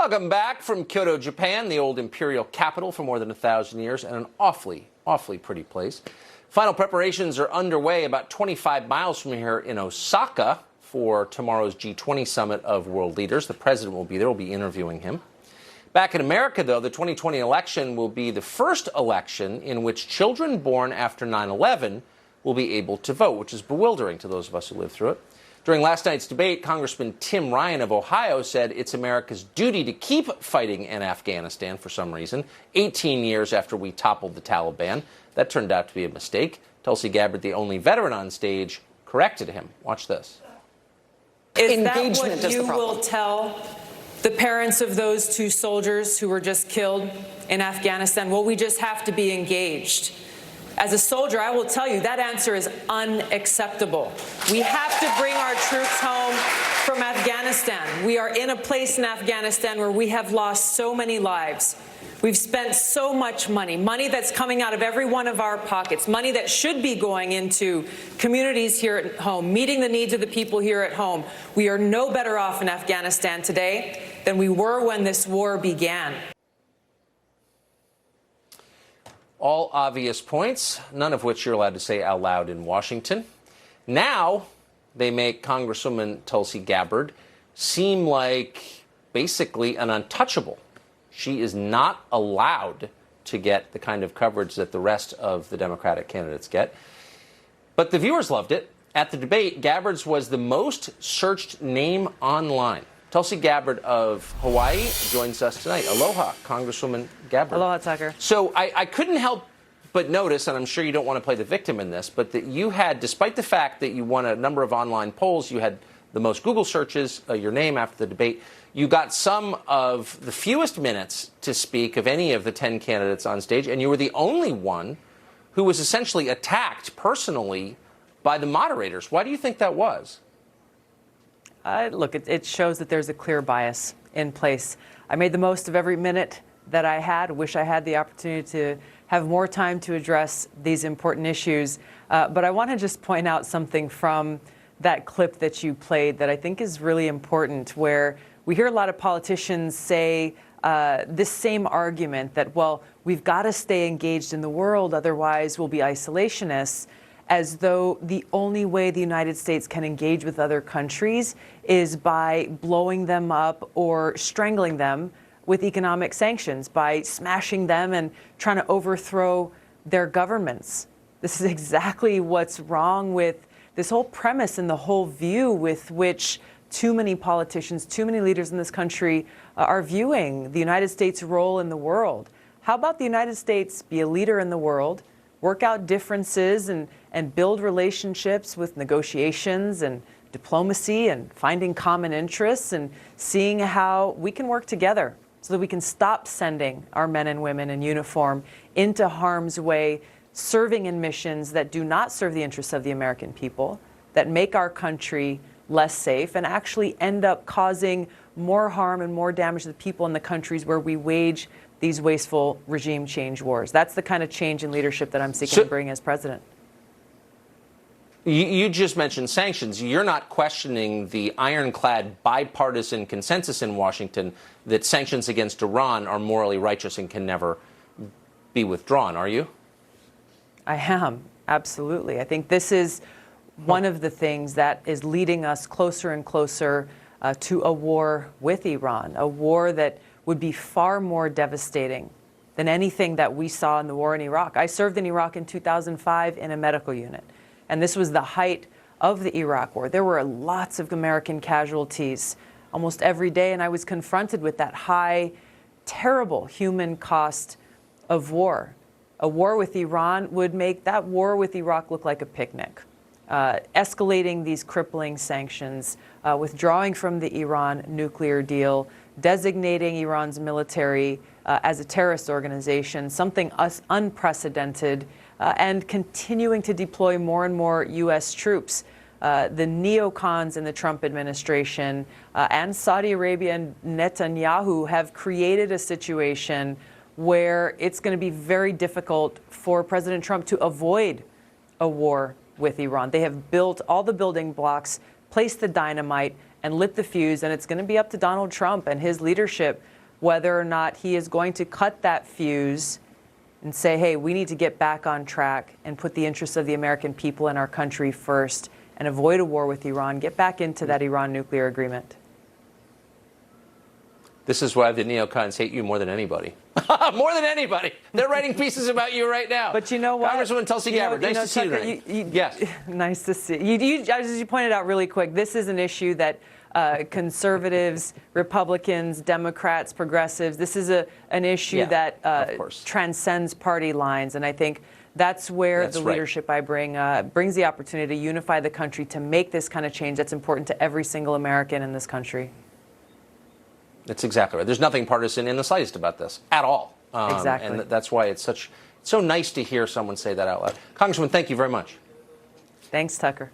Welcome back from Kyoto, Japan, the old imperial capital for more than 1,000 years, and an awfully pretty place. Final preparations are underway about 25 miles from here in Osaka for tomorrow's G20 summit of world leaders. The president will be there. We'll be interviewing him. Back in America, though, the 2020 election will be the first election in which children born after 9/11 will be able to vote, which is bewildering to those of us who lived through it. During last night's debate, Congressman Tim Ryan of Ohio said it's America's duty to keep fighting in Afghanistan for some reason, 18 years after we toppled the Taliban. That turned out to be a mistake. Tulsi Gabbard, the only veteran on stage, corrected him. Watch this. Is that what you will tell the parents of those two soldiers who were just killed in Afghanistan? Well, we just have to be engaged. As a soldier, I will tell you that answer is unacceptable. We have to bring our troops home from Afghanistan. We are in a place in Afghanistan where we have lost so many lives. We've spent so much money that's coming out of every one of our pockets, money that should be going into communities here at home, meeting the needs of the people here at home. We are no better off in Afghanistan today than we were when this war began. All obvious points, none of which you're allowed to say out loud in Washington. Now they make Congresswoman Tulsi Gabbard seem like basically an untouchable. She is not allowed to get the kind of coverage that the rest of the Democratic candidates get. But the viewers loved it. At the debate, Gabbard's was the most searched name online. Tulsi Gabbard of Hawaii joins us tonight. Aloha, Congresswoman Gabbard. Aloha, Tucker. So I couldn't help but notice, and I'm sure you don't want to play the victim in this, but that you had, despite the fact that you won a number of online polls, you had the most Google searches, your name after the debate, you got some of the fewest minutes to speak of any of the 10 candidates on stage, and you were the only one who was essentially attacked personally by the moderators. Why do you think that was? Look, it shows that there's a clear bias in place. I made the most of every minute that I had. Wish I had the opportunity to have more time to address these important issues. But I want to just point out something from that clip that you played that I think is really important, where we hear a lot of politicians say this same argument that, well, we've got to stay engaged in the world, otherwise we'll be isolationists, as though the only way the United States can engage with other countries is by blowing them up or strangling them with economic sanctions, by smashing them and trying to overthrow their governments. This is exactly what's wrong with this whole premise and the whole view with which too many politicians, too many leaders in this country are viewing the United States' role in the world. How about the United States be a leader in the world, work out differences and build relationships with negotiations and diplomacy and finding common interests and seeing how we can work together so that we can stop sending our men and women in uniform into harm's way, serving in missions that do not serve the interests of the American people, that make our country less safe and actually end up causing more harm and more damage to the people in the countries where we wage these wasteful regime change wars. That's the kind of change in leadership that I'm seeking to bring as president. You just mentioned sanctions. You're not questioning the ironclad bipartisan consensus in Washington that sanctions against Iran are morally righteous and can never be withdrawn, are you? I am, absolutely. I think this is one of the things that is leading us closer and closer to a war with Iran, a war that would be far more devastating than anything that we saw in the war in Iraq. I served in Iraq in 2005 in a medical unit, and this was the height of the Iraq war. There were lots of American casualties almost every day, and I was confronted with that high, terrible human cost of war. A war with Iran would make that war with Iraq look like a picnic. Escalating these crippling sanctions, withdrawing from the Iran nuclear deal, designating Iran's military as a terrorist organization, something unprecedented, and continuing to deploy more and more U.S. troops. The neocons in the Trump administration and Saudi Arabia and Netanyahu have created a situation where it's going to be very difficult for President Trump to avoid a war with Iran. They have built all the building blocks, placed the dynamite, and lit the fuse, and it's going to be up to Donald Trump and his leadership whether or not he is going to cut that fuse and say, hey, we need to get back on track and put the interests of the American people and our country first and avoid a war with Iran, get back into that Iran nuclear agreement. This is why the neocons hate you more than anybody. More than anybody. They're writing pieces about you right now. But you know what? Congresswoman Tulsi Gabbard, nice to see you tonight. Yes. Nice to see you. As you pointed out really quick, this is an issue that conservatives, Republicans, Democrats, progressives, this is an issue that transcends party lines. And I think that's where the leadership I bring brings the opportunity to unify the country to make this kind of change that's important to every single American in this country. That's exactly right. There's nothing partisan in the slightest about this at all. Exactly. And that's why it's so nice to hear someone say that out loud. Congresswoman, thank you very much. Thanks, Tucker.